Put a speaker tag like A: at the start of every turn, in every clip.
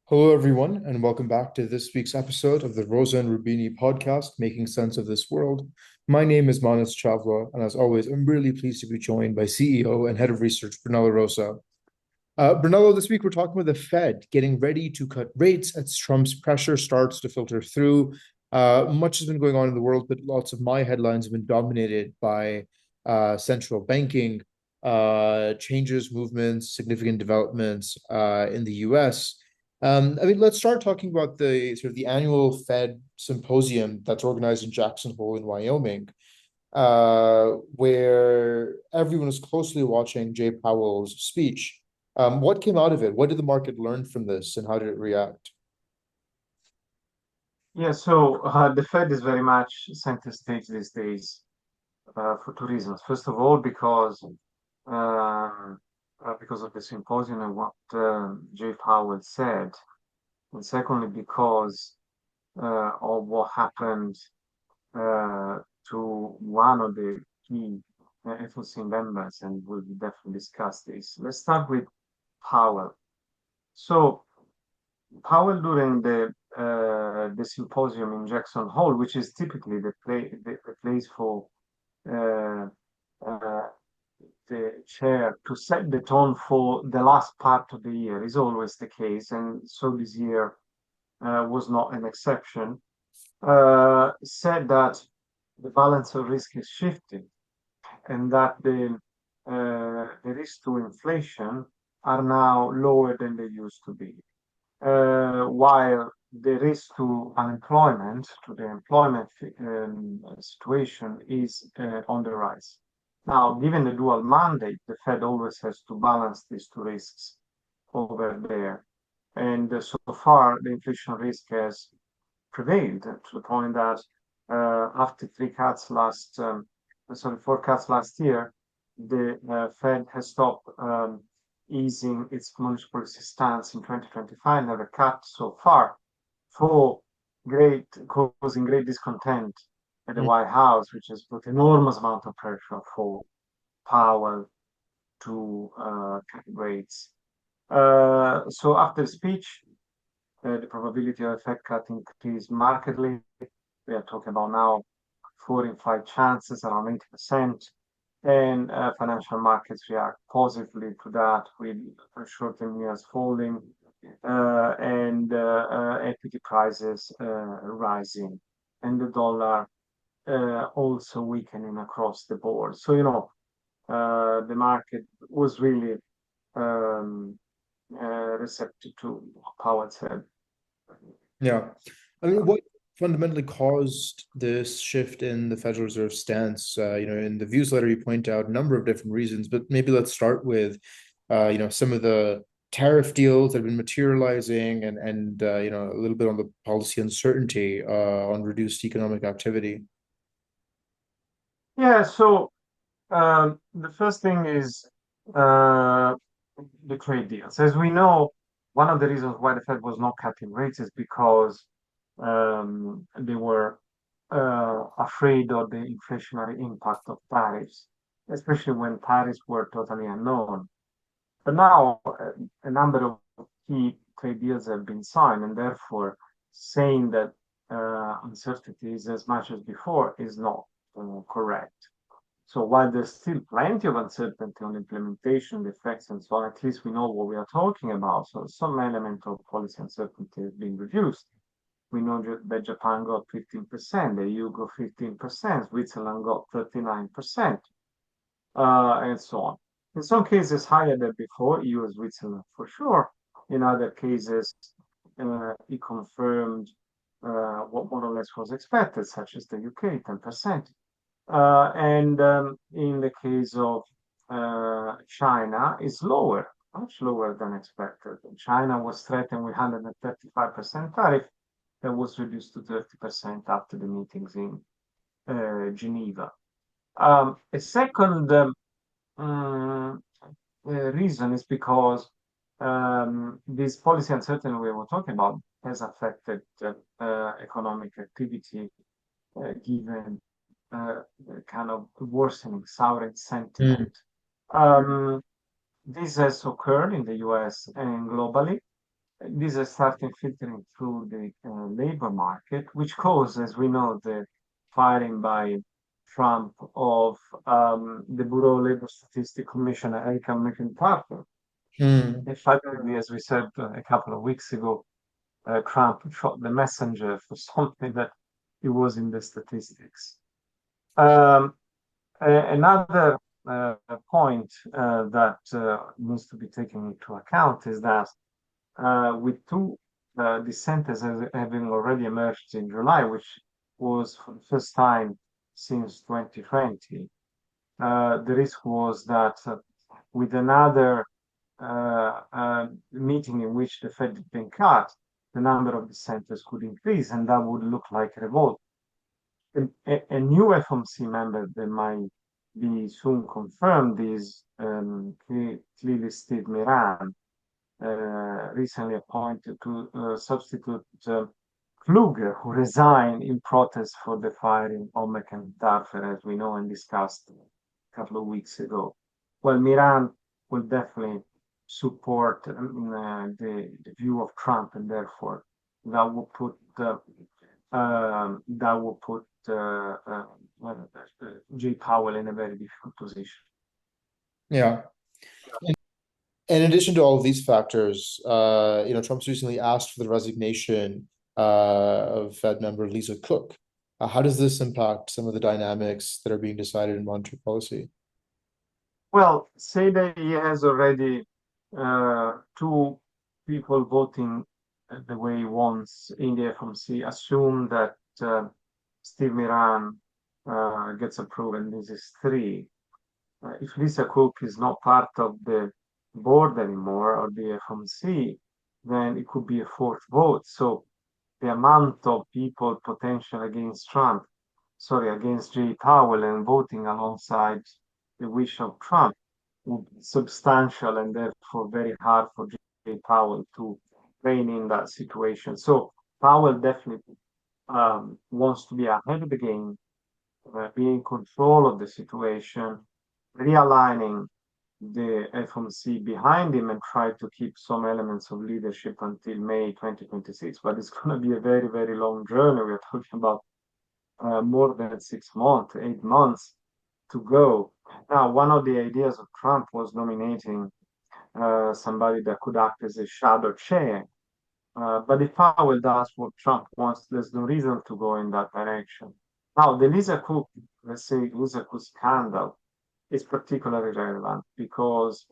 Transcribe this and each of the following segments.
A: Hello, everyone, and welcome back to this week's episode of the Rosa and Rubini podcast, Making Sense of This World. My name is Manas Chavla, and as always, I'm really pleased to be joined by CEO and Head of Research, Brunello Rosa. Brunello, this week we're talking about the Fed getting ready to cut rates as Trump's pressure starts to filter through. Much has been going on in the world, but lots of my headlines have been dominated by central banking changes, movements, significant developments in the US. Let's start talking about the sort of the annual Fed symposium that's organized in Jackson Hole in Wyoming, where everyone is closely watching Jay Powell's speech. What came out of it? What did the market learn from this, and how did it react?
B: The Fed is very much center stage these days for two reasons. First of all, because of the symposium and what Jay Powell said, and secondly, because of what happened uh, to one of the key FOC members, and we'll definitely discuss this. Let's start with Powell. So Powell during the symposium in Jackson Hole, which is typically the place for uh, uh, the chair to set the tone for the last part of the year, is always the case, and so this year was not an exception. Said that the balance of risk is shifting, and that the risk to inflation are now lower than they used to be, while the risk to unemployment, to the employment situation, is on the rise. Now, given the dual mandate, the Fed always has to balance these two risks over there. And so far, the inflation risk has prevailed to the point that after four cuts last year, the Fed has stopped easing its monetary policy stance in 2025, never cut so far, for causing great discontent at the
A: Mm.
B: White House, which has put enormous amount of pressure for Powell to cut rates. So after the speech, the probability of a Fed cut increased markedly. We are talking about now 4 in 5 chances, around 80%. And financial markets react positively to that, with short-term yields falling and equity prices rising, and the dollar also weakening across the board. So, the market was really um, receptive to what Powell said.
A: Yeah. What fundamentally caused this shift in the Federal Reserve stance? In the views letter, you point out a number of different reasons, but maybe let's start with, some of the tariff deals that have been materializing and a little bit on the policy uncertainty on reduced economic activity.
B: Yeah, so the first thing is uh, the trade deals. As we know, one of the reasons why the Fed was not cutting rates is because they were afraid of the inflationary impact of tariffs, especially when tariffs were totally unknown. But now a number of key trade deals have been signed, and therefore saying that uncertainty is as much as before is not correct. So while there's still plenty of uncertainty on implementation, the effects, and so on, at least we know what we are talking about. So some element of policy uncertainty has been reduced. We know that Japan got 15%, the EU got 15%, Switzerland got 39%, and so on. In some cases, higher than before, EU and Switzerland for sure. In other cases, it confirmed what more or less was expected, such as the UK, 10%. And in the case of China, it's lower, much lower than expected. China was threatened with 135% tariff that was reduced to 30% after the meetings in Geneva. A second mm, reason is because this policy uncertainty we were talking about has affected economic activity, given kind of worsening, souring
A: Mm.
B: sentiment. Um, this has occurred in the US and globally, these are starting filtering through the labor market, which caused, as we know, the firing by Trump of the Bureau of Labor Statistics Commissioner Erica McIntyre.
A: Hmm.
B: Effectively, as we said a couple of weeks ago, Trump shot the messenger for something that it was in the statistics. Another point that needs to be taken into account is that with two dissenters having already emerged in July, which was for the first time since 2020, the risk was that with another meeting in which the Fed had been cut, the number of dissenters could increase, and that would look like a revolt. A new FOMC member that might be soon confirmed is clearly Steve Miran, recently appointed to substitute Kluger, who resigned in protest for the firing of McIntyre, as we know and discussed a couple of weeks ago. Well, Miran will definitely support the view of Trump, and therefore that will put Jay Powell in a very difficult position.
A: Yeah. In addition to all of these factors, Trump's recently asked for the resignation of Fed member Lisa Cook. How does this impact some of the dynamics that are being decided in monetary policy?
B: Well, say that he has already two people voting the way he wants in the FOMC. Assume that Steve Miran gets approved, and this is three. If Lisa Cook is not part of the board anymore or the FOMC, then it could be a fourth vote. So the amount of people potential against against Jay Powell and voting alongside the wish of Trump would be substantial, and therefore very hard for Jay Powell to rein in that situation. So Powell definitely wants to be ahead of the game, be in control of the situation, realigning the FOMC behind him and try to keep some elements of leadership until May 2026. But it's going to be a very, very long journey. We're talking about more than 6 months, 8 months to go. Now, one of the ideas of Trump was nominating somebody that could act as a shadow chair. But if Powell does what Trump wants, there's no reason to go in that direction. Now, the Lisa Cook, let's say Lisa Cook scandal, is particularly relevant because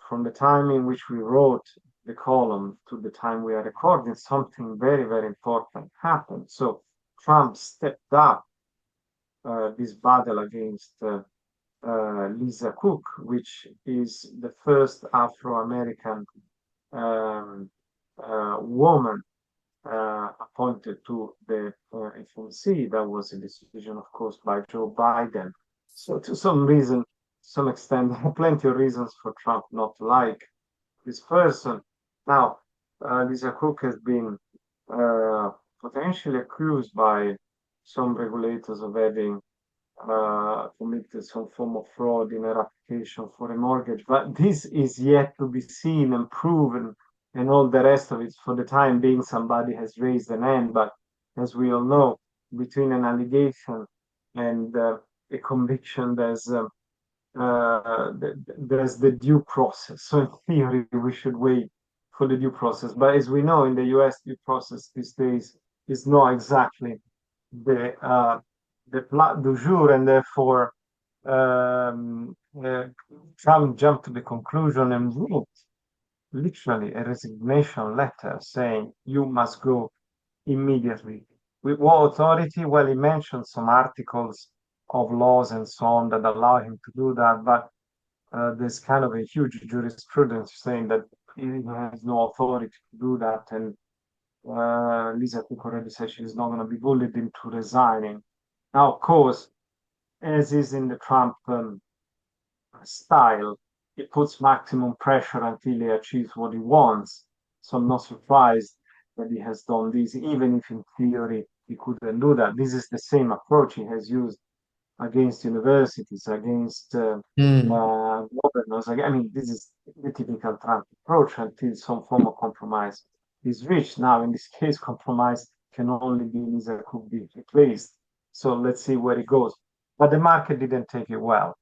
B: from the time in which we wrote the column to the time we are recording, something very, very important happened. So Trump stepped up this battle against Lisa Cook, which is the first Afro-American woman appointed to the FOMC. That was a decision, of course, by Joe Biden. So to some extent, there are plenty of reasons for Trump not to like this person. Now, Lisa Cook has been potentially accused by some regulators of having committed some form of fraud in her application for a mortgage, but this is yet to be seen and proven, and all the rest of it. For the time being, somebody has raised an hand, but as we all know, between an allegation and a conviction, there's the due process. So in theory, we should wait for the due process. But as we know, in the US, due process these days is not exactly the plat du jour, and therefore Trump jumped to the conclusion and wrote literally a resignation letter saying you must go immediately. With what authority? Well, he mentioned some articles of laws and so on that allow him to do that, but there's kind of a huge jurisprudence saying that he has no authority to do that, and Lisa Cook already said she's not going to be bullied into resigning. Now, of course, as is in the Trump style, it puts maximum pressure until he achieves what he wants. So I'm not surprised that he has done this, even if in theory he couldn't do that. This is the same approach he has used against universities, against
A: Hmm.
B: governors. I mean, this is the typical Trump approach until some form of compromise is reached. Now, in this case, compromise can only be Lisa could be replaced. So let's see where it goes. But the market didn't take it well.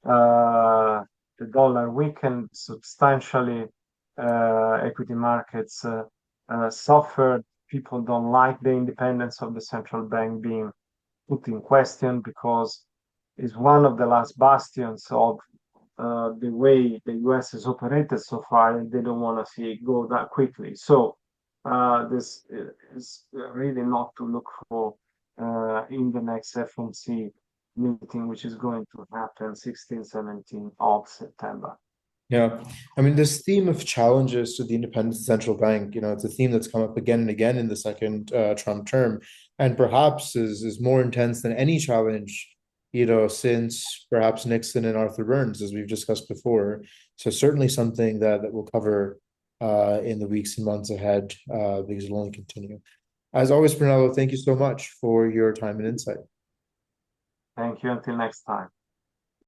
B: The dollar weakened substantially. Equity markets suffered. People don't like the independence of the central bank being put in question because it's one of the last bastions of the way the US has operated so far, and they don't want to see it go that quickly. So this is really not to look for in the next FOMC meeting, which is going to happen 16, 17 of September.
A: Yeah. I mean, this theme of challenges to the independent central bank, it's a theme that's come up again and again in the second Trump term, and perhaps is more intense than any challenge, since perhaps Nixon and Arthur Burns, as we've discussed before. So certainly something that we'll cover in the weeks and months ahead, because it'll only continue. As always, Brunello, thank you so much for your time and insight.
B: Thank you. Until next time.